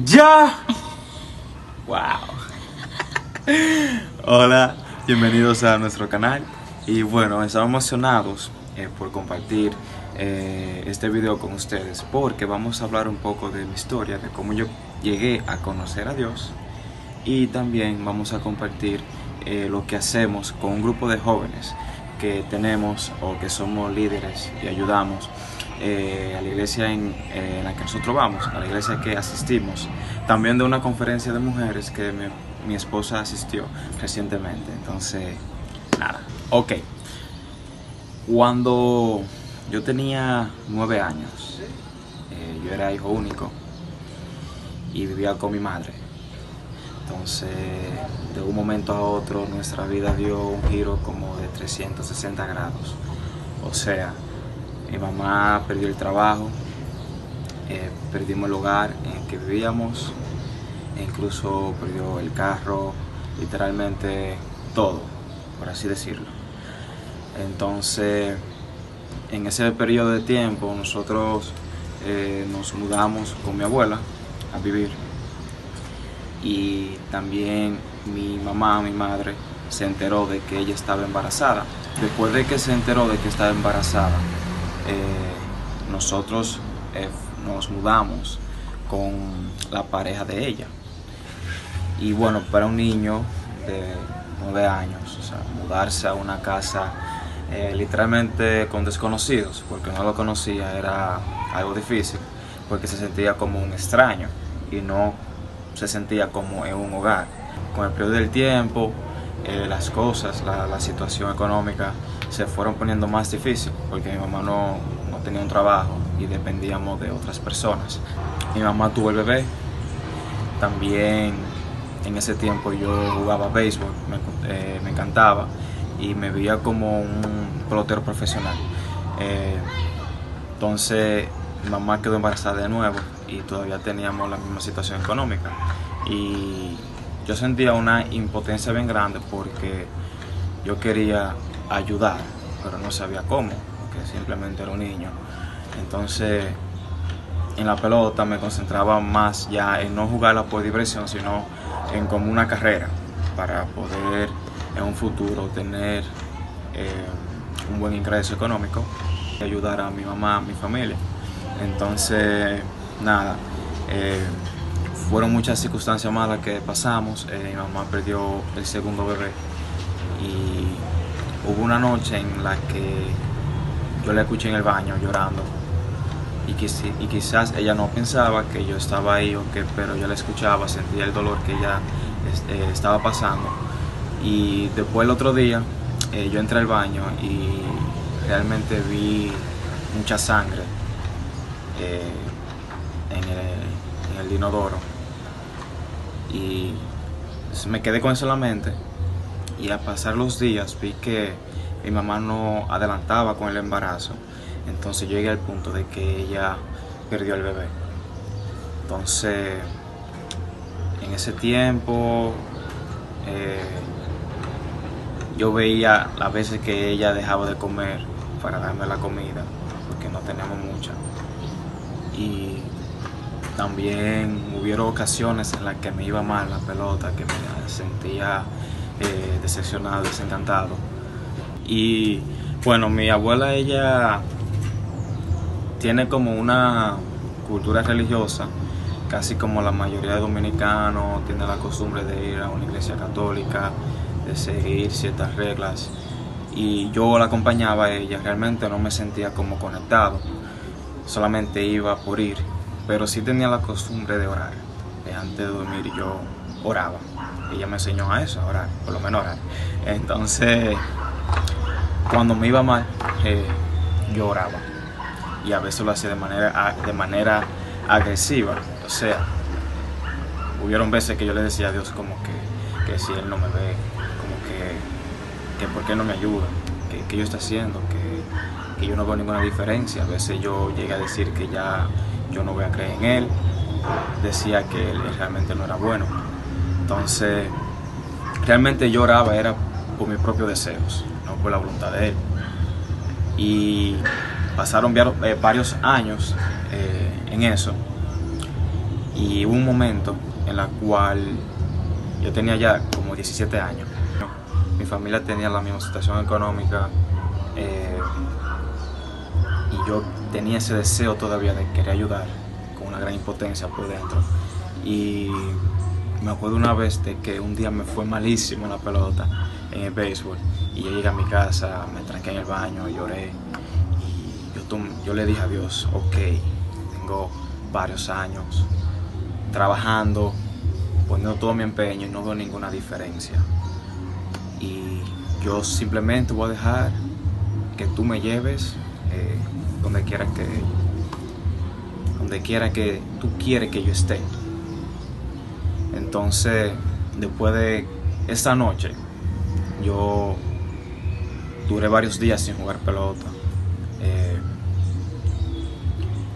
¡Ya! ¡Wow! Hola, bienvenidos a nuestro canal. Y bueno, estamos emocionados por compartir este video con ustedes, porque vamos a hablar un poco de mi historia, de cómo yo llegué a conocer a Dios. Y también vamos a compartir lo que hacemos con un grupo de jóvenes que tenemos o que somos líderes y ayudamos a la iglesia en la que nosotros vamos, a la iglesia que asistimos, también de una conferencia de mujeres que mi esposa asistió recientemente. Entonces, nada, ok. Cuando yo tenía 9 años, yo era hijo único y vivía con mi madre. Entonces, de un momento a otro, nuestra vida dio un giro como de 360 grados. O sea, mi mamá perdió el trabajo, perdimos el lugar en el que vivíamos, e incluso perdió el carro, literalmente todo, por así decirlo. Entonces, en ese periodo de tiempo, nosotros nos mudamos con mi abuela a vivir. Y también mi madre, se enteró de que ella estaba embarazada. Después de que se enteró de que estaba embarazada, nosotros nos mudamos con la pareja de ella. Y bueno, para un niño de 9 años, o sea, mudarse a una casa literalmente con desconocidos, porque no lo conocía, era algo difícil, porque se sentía como un extraño y no se sentía como en un hogar. Con el periodo del tiempo, las cosas, la situación económica se fueron poniendo más difícil, porque mi mamá no tenía un trabajo y dependíamos de otras personas. Mi mamá tuvo el bebé. También en ese tiempo yo jugaba béisbol, me encantaba y me veía como un pelotero profesional. Entonces mi mamá quedó embarazada de nuevo y todavía teníamos la misma situación económica, y yo sentía una impotencia bien grande porque yo quería ayudar, pero no sabía cómo, porque simplemente era un niño. Entonces, en la pelota me concentraba más ya en no jugarla por diversión, sino en como una carrera para poder en un futuro tener un buen ingreso económico y ayudar a mi mamá, a mi familia. Entonces, nada, fueron muchas circunstancias malas que pasamos. Mi mamá perdió el segundo bebé y hubo una noche en la que yo la escuché en el baño llorando, y quizás ella no pensaba que yo estaba ahí, pero yo la escuchaba, sentía el dolor que ella estaba pasando. Y después el otro día yo entré al baño y realmente vi mucha sangre en el inodoro, y me quedé con eso en la mente. Y al pasar los días vi que mi mamá no adelantaba con el embarazo. Entonces yo llegué al punto de que ella perdió el bebé. Entonces, en ese tiempo yo veía las veces que ella dejaba de comer para darme la comida, porque no teníamos mucha. Y también hubieron ocasiones en las que me iba mal la pelota, que me sentía decepcionado, desencantado. Y bueno, mi abuela, ella tiene como una cultura religiosa, casi como la mayoría de dominicanos, tiene la costumbre de ir a una iglesia católica, de seguir ciertas reglas. Y yo la acompañaba a ella, realmente no me sentía como conectado, solamente iba por ir, pero sí tenía la costumbre de orar. Antes de dormir yo oraba. Ella me enseñó a eso, a orar, por lo menos orar. Entonces, cuando me iba mal, yo oraba. Y a veces lo hacía de manera agresiva. O sea, hubieron veces que yo le decía a Dios como que si Él no me ve, como que por qué no me ayuda, que yo estoy haciendo, que yo no veo ninguna diferencia. A veces yo llegué a decir que ya yo no voy a creer en Él, decía que Él realmente no era bueno. Entonces, realmente yo oraba era por mis propios deseos, no por la voluntad de Él. Y pasaron varios años en eso, Y hubo un momento en la cual yo tenía ya como 17 años. Mi familia tenía la misma situación económica y yo tenía ese deseo todavía de querer ayudar con una gran impotencia por dentro. Y me acuerdo una vez de que un día me fue malísimo en la pelota, en el béisbol, y yo llegué a mi casa, me tranqué en el baño, lloré y yo le dije a Dios, ok, tengo varios años trabajando, poniendo todo mi empeño y no veo ninguna diferencia, y yo simplemente voy a dejar que tú me lleves donde quiera que tú quieres que yo esté. Entonces, después de esta noche, yo duré varios días sin jugar pelota.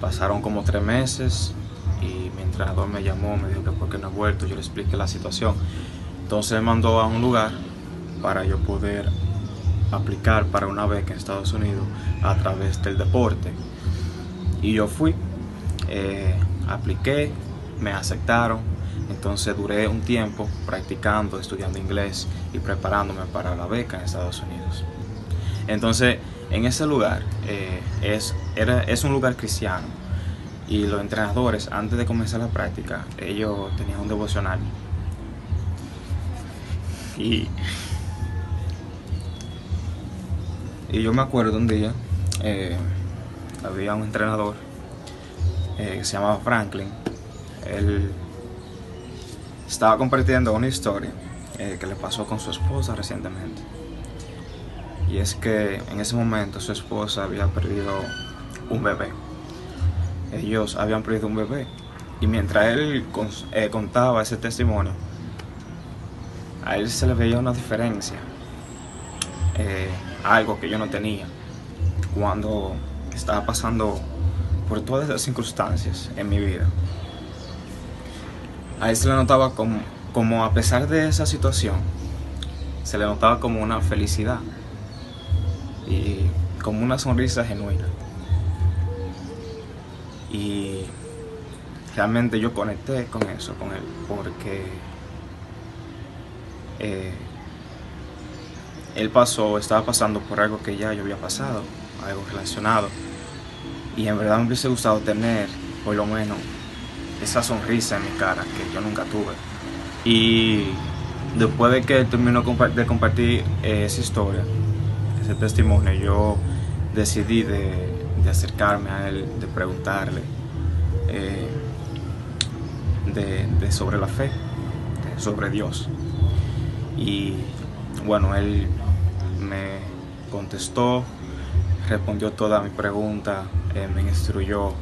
Pasaron como 3 meses y mi entrenador me llamó, me dijo que por qué no he vuelto. Yo le expliqué la situación. Entonces me mandó a un lugar para yo poder aplicar para una beca en Estados Unidos a través del deporte. Y yo fui, apliqué, me aceptaron. Entonces duré un tiempo practicando, estudiando inglés y preparándome para la beca en Estados Unidos. Entonces, en ese lugar es un lugar cristiano, y los entrenadores, antes de comenzar la práctica, ellos tenían un devocional. Y yo me acuerdo un día, había un entrenador que se llamaba Franklin. Él estaba compartiendo una historia que le pasó con su esposa recientemente. Y es que en ese momento su esposa había perdido un bebé. Ellos habían perdido un bebé. Y mientras él contaba ese testimonio, a él se le veía una diferencia, algo que yo no tenía cuando estaba pasando por todas esas circunstancias en mi vida. A él se le notaba como a pesar de esa situación, se le notaba como una felicidad y como una sonrisa genuina. Y realmente yo conecté con eso, con él, porque él estaba pasando por algo que ya yo había pasado, algo relacionado, y en verdad me hubiese gustado tener por lo menos esa sonrisa en mi cara que yo nunca tuve. Y después de que terminó de compartir esa historia, ese testimonio, yo decidí de acercarme a él, de preguntarle de sobre la fe, sobre Dios. Y bueno, él me contestó, respondió toda mi pregunta, me instruyó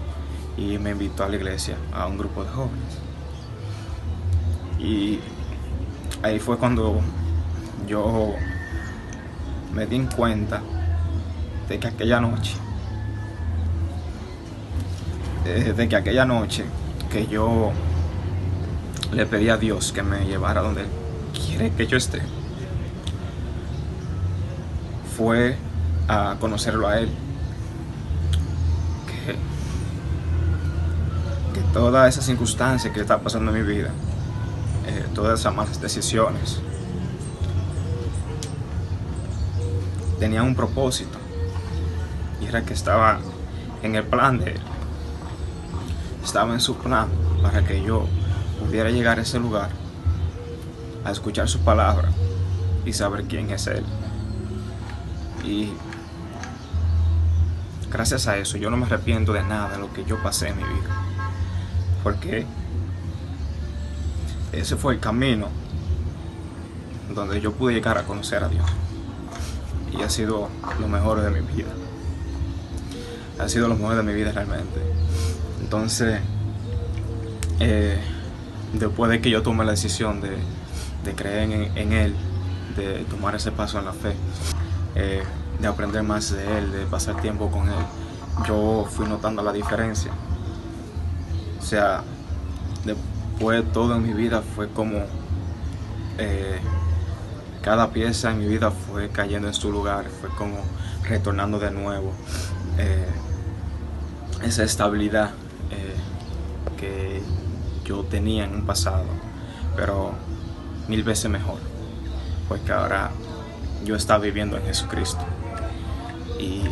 y me invitó a la iglesia, a un grupo de jóvenes. Y ahí fue cuando yo me di cuenta de que aquella noche que yo le pedí a Dios que me llevara donde Él quiere que yo esté, fue a conocerlo a Él. Que todas esas circunstancias que está pasando en mi vida, todas esas malas decisiones, tenían un propósito, y era que estaba en el plan de Él, estaba en su plan para que yo pudiera llegar a ese lugar, a escuchar su palabra y saber quién es Él. Y gracias a eso yo no me arrepiento de nada de lo que yo pasé en mi vida, porque ese fue el camino donde yo pude llegar a conocer a Dios, y ha sido lo mejor de mi vida. Ha sido lo mejor de mi vida realmente. Entonces, después de que yo tomé la decisión de creer en Él, de tomar ese paso en la fe, de aprender más de Él, de pasar tiempo con Él, yo fui notando la diferencia. O sea, después todo en mi vida fue como cada pieza en mi vida fue cayendo en su lugar, fue como retornando de nuevo, esa estabilidad yo tenía en un pasado, pero 1000 veces mejor, porque ahora yo estaba viviendo en Jesucristo. Y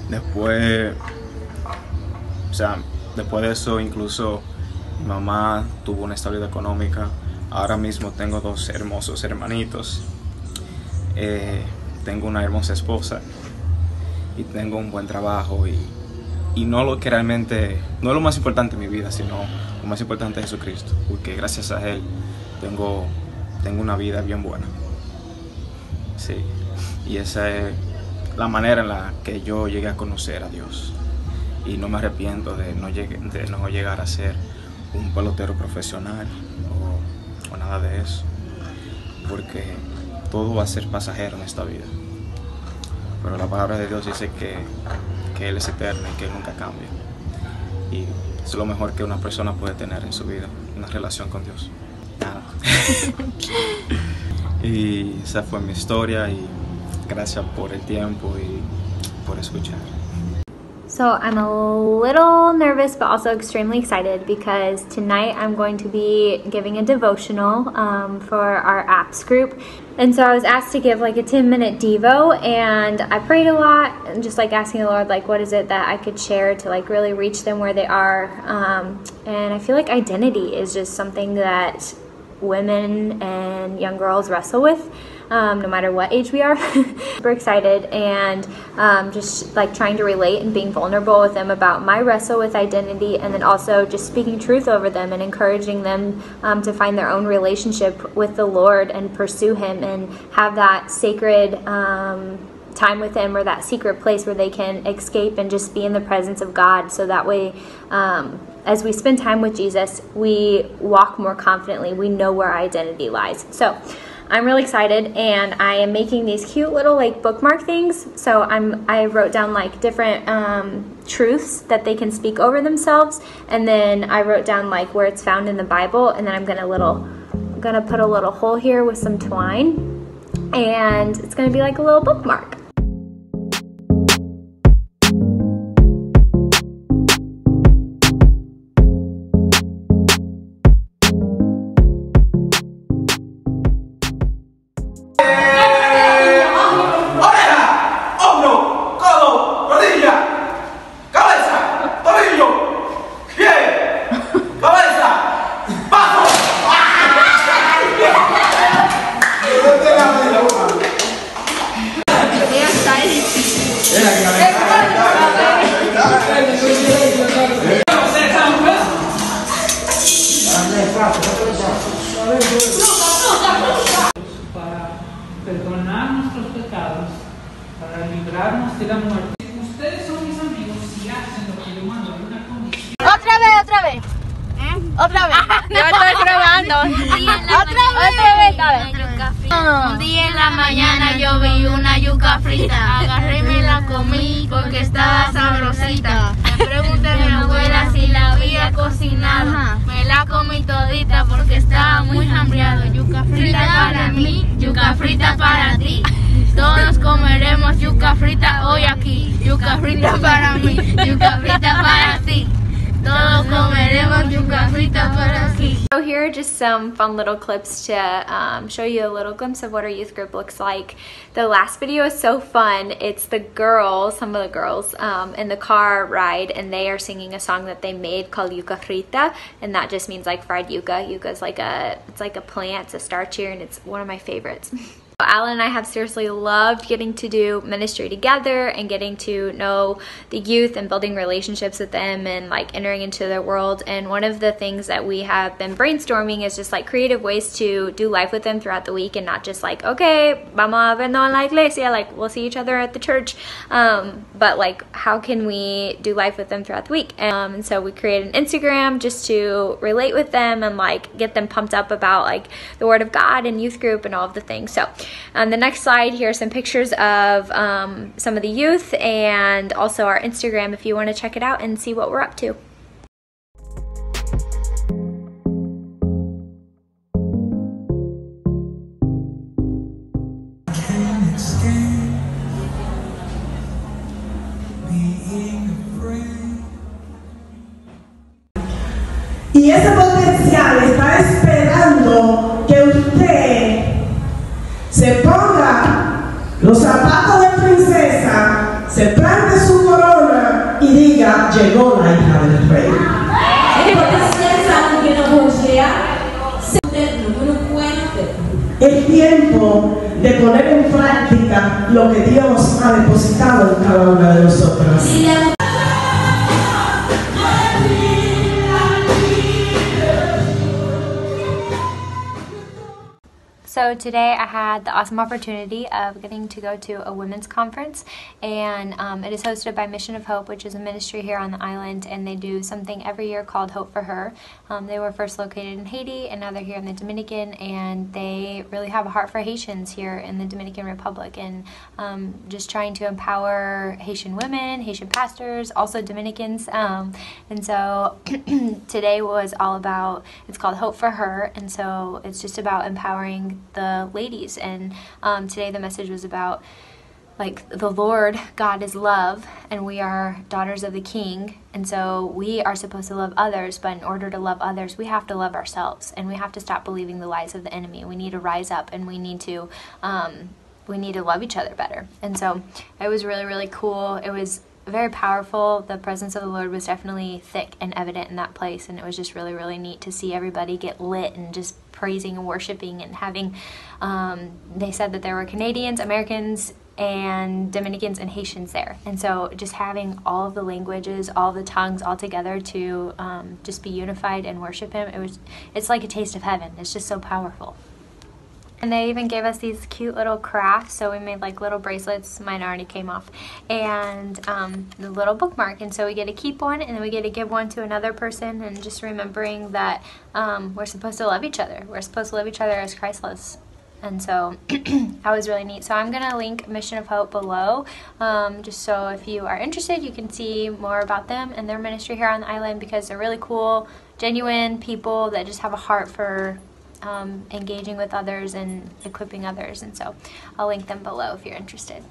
después, después de eso, incluso mi mamá tuvo una estabilidad económica. Ahora mismo tengo 2 hermosos hermanitos, tengo una hermosa esposa y tengo un buen trabajo, y no lo que realmente, no es lo más importante en mi vida, sino lo más importante es Jesucristo, porque gracias a Él tengo una vida bien buena. Sí, y esa es la manera en la que yo llegué a conocer a Dios, y no me arrepiento de no llegar a ser un pelotero profesional o nada de eso, porque todo va a ser pasajero en esta vida, pero la palabra de Dios dice que Él es eterno y que Él nunca cambia, y es lo mejor que una persona puede tener en su vida, una relación con Dios. Nada. Y esa fue mi historia, y gracias por el tiempo y por escuchar. So I'm a little nervous but also extremely excited because tonight I'm going to be giving a devotional for our apps group. And so I was asked to give like a 10-minute Devo, and I prayed a lot and just like asking the Lord, like, what is it that I could share to like really reach them where they are. And I feel like identity is just something that women and young girls wrestle with. No matter what age we are. Super excited, and just like trying to relate and being vulnerable with them about my wrestle with identity, and then also just speaking truth over them and encouraging them to find their own relationship with the Lord and pursue Him and have that sacred time with Him, or that secret place where they can escape and just be in the presence of God, so that way as we spend time with Jesus, we walk more confidently. We know where our identity lies. So I'm really excited, and I am making these cute little like bookmark things. So I wrote down like different truths that they can speak over themselves, and then I wrote down like where it's found in the Bible, and then I'm gonna put a little hole here with some twine, and it's gonna be like a little bookmark. Para perdonar nuestros pecados, para librarnos de la muerte. Ustedes son mis amigos si hacen lo que yo mando en una condición. Otra vez. Otra vez. Yo estoy probando. Otra vez. Un día en la mañana yo vi una yuca frita, agarré y me la comí porque estaba sabrosita. Le pregunté a mi abuela si la había cocinado, me la comí todita porque estaba muy hambriado. Yuca frita para mí, yuca frita para ti. Todos comeremos yuca frita hoy aquí. Yuca frita para mí, yuca frita para ti. Todos comeremos yuca frita para aquí. So here are just some fun little clips to show you a little glimpse of what our youth group looks like. The last video is so fun. It's the girls, some of the girls, in the car ride, and they are singing a song that they made called yuca frita, and that just means like fried yuca. Yuca is like it's like a plant, it's a starch here, and it's one of my favorites. Alan and I have seriously loved getting to do ministry together and getting to know the youth and building relationships with them and like entering into their world. And one of the things that we have been brainstorming is just like creative ways to do life with them throughout the week, and not just like, okay, vamos a vernos en la iglesia, like we'll see each other at the church, but like how can we do life with them throughout the week. And so we created an Instagram just to relate with them and like get them pumped up about like the Word of God and youth group and all of the things. So on the next slide, here are some pictures of some of the youth and also our Instagram if you want to check it out and see what we're up to. Y esa potencia Es tiempo de poner en práctica lo que Dios ha depositado en cada una de nosotras. So today I had the awesome opportunity of getting to go to a women's conference, and it is hosted by Mission of Hope, which is a ministry here on the island, and they do something every year called Hope for Her. They were first located in Haiti, and now they're here in the Dominican, and they really have a heart for Haitians here in the Dominican Republic, and just trying to empower Haitian women, Haitian pastors, also Dominicans, and so today was all about, it's called Hope for Her, and so it's just about empowering the ladies, and today the message was about, like, the Lord God is love, and we are daughters of the King, and so we are supposed to love others, but in order to love others we have to love ourselves, and we have to stop believing the lies of the enemy. We need to rise up, and we need to love each other better. And so it was really, really cool. It was very powerful. The presence of the Lord was definitely thick and evident in that place, and it was just really, really neat to see everybody get lit and just praising and worshiping and having, they said that there were Canadians, Americans, and Dominicans and Haitians there, and so just having all of the languages, all of the tongues all together to just be unified and worship Him, it's like a taste of heaven. It's just so powerful. And they even gave us these cute little crafts, so we made like little bracelets. Mine already came off, and the little bookmark, and so we get to keep one, and then we get to give one to another person, and just remembering that we're supposed to love each other. We're supposed to love each other as Christ loves. And so that was really neat. So I'm gonna link Mission of Hope below, just so if you are interested, you can see more about them and their ministry here on the island, because they're really cool, genuine people that just have a heart for engaging with others and equipping others, and so I'll link them below if you're interested.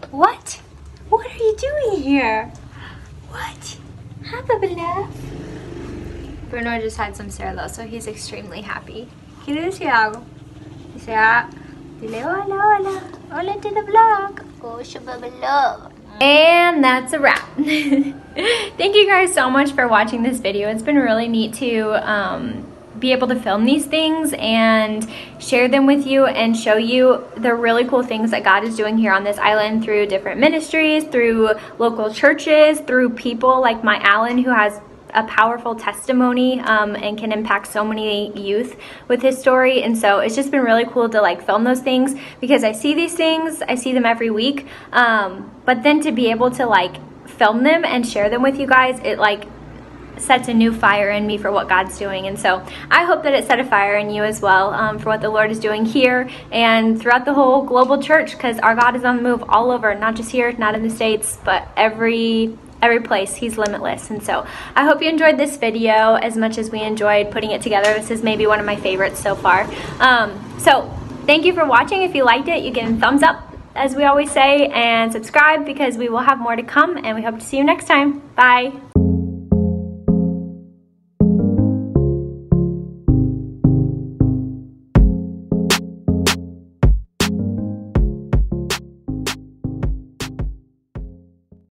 What? What are you doing here? What? Hi, Babala. Bruno just had some cereal, so he's extremely happy. ¿Qué le decía algo? Dice, dile hola, hola, hola to the vlog. Oh, Babala. And that's a wrap. Thank you guys so much for watching this video. It's been really neat to be able to film these things and share them with you and show you the really cool things that God is doing here on this island through different ministries, through local churches, through people like my Alan, who has a powerful testimony and can impact so many youth with his story. And so it's just been really cool to like film those things, because I see these things, I see them every week, but then to be able to like film them and share them with you guys, it like sets a new fire in me for what God's doing. And so I hope that it set a fire in you as well, for what the Lord is doing here and throughout the whole global church, because our God is on the move all over, not just here, not in the States, but every place. He's limitless. And so I hope you enjoyed this video as much as we enjoyed putting it together. This is maybe one of my favorites so far. So thank you for watching. If you liked it, you can thumbs up, as we always say, and subscribe, because we will have more to come, and we hope to see you next time. Bye.